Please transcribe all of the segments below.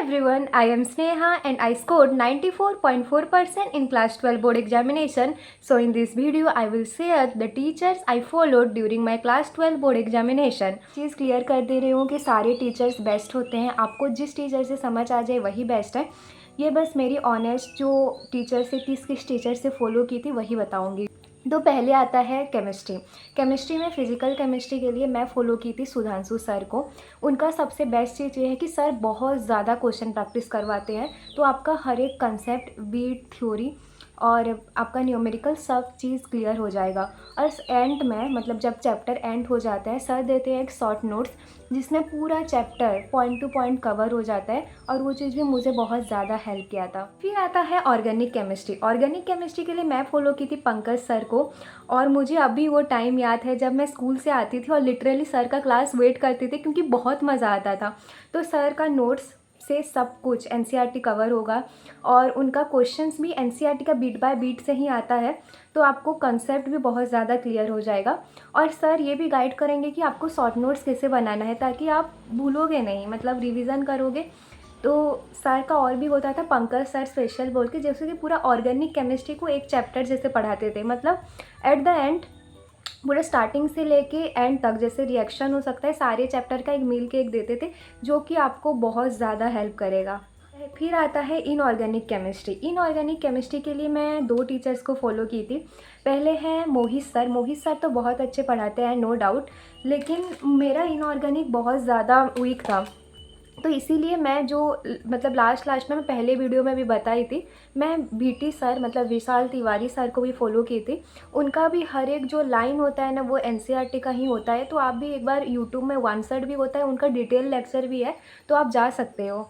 everyone, I am Sneha and I scored 94.4% in class 12 board examination. So in this video I will share the teachers I followed during my class 12 board examination. Cheese clear कर दे रही हूँ कि सारे teachers best होते हैं, आपको जिस teacher से समझ आ जाए वही बेस्ट है। ये बस मेरी ऑनेस्ट जो टीचर से किस टीचर से फॉलो की थी वही बताऊँगी। तो पहले आता है केमिस्ट्री। केमिस्ट्री में फ़िज़िकल केमिस्ट्री के लिए मैं फ़ॉलो की थी सुधांशु सर को। उनका सबसे बेस्ट चीज़ ये है कि सर बहुत ज़्यादा क्वेश्चन प्रैक्टिस करवाते हैं, तो आपका हर एक कंसेप्ट, बीट, थ्योरी और आपका न्यूमेरिकल सब चीज़ क्लियर हो जाएगा। और एंड में मतलब जब चैप्टर एंड हो जाता है, सर देते हैं एक शॉर्ट नोट्स जिसमें पूरा chapter point two point cover हो जाता है, और वो चीज़ भी मुझे बहुत ज़्यादा हेल्प किया था। फिर आता है ऑर्गेनिक केमिस्ट्री। ऑर्गेनिक केमिस्ट्री के लिए मैं फ़ॉलो की थी पंकज सर को, और मुझे अभी वो टाइम याद है जब मैं स्कूल से आती थी और लिटरली सर का क्लास वेट करती थी क्योंकि बहुत मज़ा आता था। तो सर का नोट्स से सब कुछ एनसीईआरटी कवर होगा, और उनका क्वेश्चंस भी एनसीईआरटी का बीट बाय बीट से ही आता है, तो आपको कंसेप्ट भी बहुत ज़्यादा क्लियर हो जाएगा। और सर ये भी गाइड करेंगे कि आपको शॉर्ट नोट्स कैसे बनाना है ताकि आप भूलोगे नहीं, मतलब रिवीजन करोगे। तो सर का और भी होता था पंकज सर स्पेशल बोल के, जैसे कि पूरा ऑर्गेनिक केमिस्ट्री को एक चैप्टर जैसे पढ़ाते थे, मतलब एट द एंड पूरा स्टार्टिंग से लेके एंड तक जैसे रिएक्शन हो सकता है सारे चैप्टर का एक मिल के एक देते थे, जो कि आपको बहुत ज़्यादा हेल्प करेगा। फिर आता है इनऑर्गेनिक केमिस्ट्री। इनऑर्गेनिक केमिस्ट्री के लिए मैं दो टीचर्स को फॉलो की थी। पहले हैं मोहित सर। मोहित सर तो बहुत अच्छे पढ़ाते हैं, नो डाउट, लेकिन मेरा इनऑर्गेनिक बहुत ज़्यादा वीक था, तो इसीलिए मैं जो मतलब लास्ट में मैं पहले वीडियो में भी बताई थी, मैं वीटी सर मतलब विशाल तिवारी सर को भी फॉलो की थी। उनका भी हर एक जो लाइन होता है ना वो एनसीईआरटी का ही होता है, तो आप भी एक बार यूट्यूब में वन साइड भी होता है, उनका डिटेल लेक्चर भी है, तो आप जा सकते हो।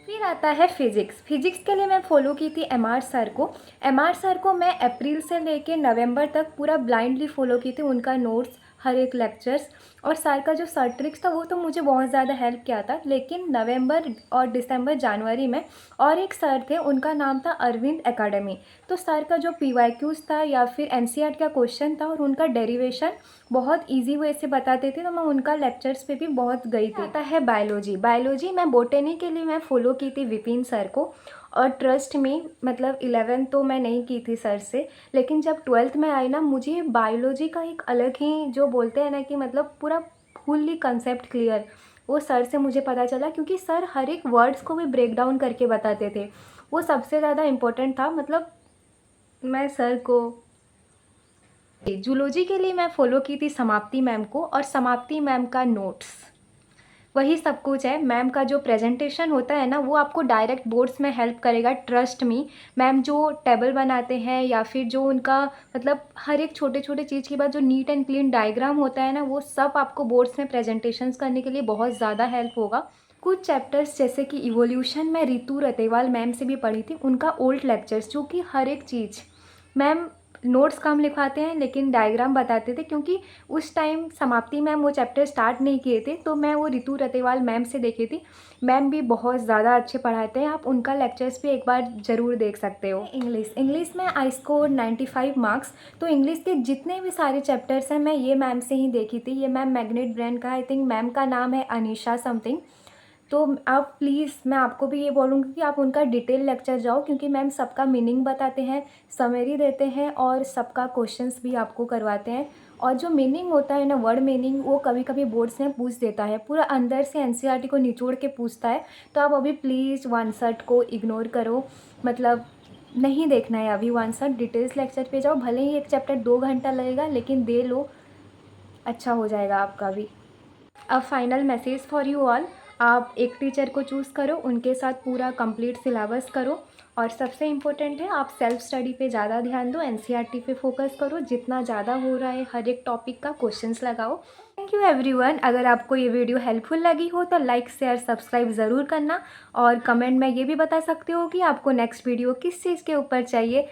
फिर आता है फिज़िक्स। फिज़िक्स के लिए मैं फॉलो की थी एमआर सर को। एमआर सर को मैं अप्रैल से लेके नवंबर तक पूरा ब्लाइंडली फॉलो की थी, उनका नोट्स, हर एक लेक्चर्स, और सर का जो सर ट्रिक्स था वो तो मुझे बहुत ज़्यादा हेल्प किया था। लेकिन नवंबर और दिसंबर जनवरी में और एक सर थे, उनका नाम था अरविंद एकेडमी। तो सर का जो पीवाईक्यूज़ था या फिर एनसीईआरटी का क्वेश्चन था और उनका डेरिवेशन बहुत इजी वे से बताते थे, तो मैं उनका लेक्चर्स पे भी बहुत गई थी। आता है बायोलॉजी। बायोलॉजी मैं बोटेनी के लिए मैं फ़ॉलो की थी विपिन सर को, और ट्रस्ट मी मतलब 11th तो मैं नहीं की थी सर से, लेकिन जब 12th में आई ना, मुझे बायोलॉजी का एक अलग ही जो बोलते हैं ना कि मतलब पूरा फुल्ली कंसेप्ट क्लियर वो सर से मुझे पता चला, क्योंकि सर हर एक वर्ड्स को भी ब्रेक डाउन करके बताते थे। वो सबसे ज़्यादा इम्पोर्टेंट था, मतलब मैं सर को। जूलॉजी के लिए मैं फ़ॉलो की थी समाप्ति मैम को, और समाप्ति मैम का नोट्स वही सब कुछ है। मैम का जो प्रेजेंटेशन होता है ना वो आपको डायरेक्ट बोर्ड्स में हेल्प करेगा, ट्रस्ट मी। मैम जो टेबल बनाते हैं या फिर जो उनका मतलब हर एक छोटे छोटे चीज़ के बाद जो नीट एंड क्लीन डायग्राम होता है ना, वो सब आपको बोर्ड्स में प्रेजेंटेशंस करने के लिए बहुत ज़्यादा हेल्प होगा। कुछ चैप्टर्स जैसे कि इवोल्यूशन में रितु रतेवाल मैम से भी पढ़ी थी, उनका ओल्ड लेक्चर्स, जो कि हर एक चीज़ मैम नोट्स कम लिखवाते हैं लेकिन डायग्राम बताते थे, क्योंकि उस टाइम समाप्ति मैम वो चैप्टर स्टार्ट नहीं किए थे, तो मैं वो रितु रतेवाल मैम से देखी थी। मैम भी बहुत ज़्यादा अच्छे पढ़ाते हैं, आप उनका लेक्चर्स भी एक बार ज़रूर देख सकते हो। इंग्लिश में आई स्कोर 95 मार्क्स। तो इंग्लिश के जितने भी सारे चैप्टर्स हैं मैं ये मैम से ही देखी थी। ये मैम मैग्नेट ब्रेन का, आई थिंक मैम का नाम है अनीशा समथिंग। तो आप प्लीज़, मैं आपको भी ये बोलूँगी कि आप उनका डिटेल लेक्चर जाओ, क्योंकि मैम सबका मीनिंग बताते हैं, समरी देते हैं, और सबका क्वेश्चंस भी आपको करवाते हैं। और जो मीनिंग होता है ना, वर्ड मीनिंग, वो कभी कभी बोर्ड्स में पूछ देता है, पूरा अंदर से एनसीईआरटी को निचोड़ के पूछता है। तो आप अभी प्लीज़ वन शॉट को इग्नोर करो, मतलब नहीं देखना है अभी वन शॉट, डिटेल्स लेक्चर पे जाओ। भले ही एक चैप्टर 2 घंटा लगेगा, लेकिन दे लो, अच्छा हो जाएगा आपका भी। अब final message for you all, आप एक टीचर को चूज़ करो, उनके साथ पूरा कंप्लीट सिलेबस करो, और सबसे इम्पोर्टेंट है आप सेल्फ स्टडी पे ज़्यादा ध्यान दो, एनसीईआरटी पे फोकस करो, जितना ज़्यादा हो रहा है हर एक टॉपिक का क्वेश्चंस लगाओ। Thank you everyone. अगर आपको ये वीडियो हेल्पफुल लगी हो तो लाइक शेयर सब्सक्राइब ज़रूर करना, और कमेंट में ये भी बता सकते हो कि आपको नेक्स्ट वीडियो किस चीज़ के ऊपर चाहिए।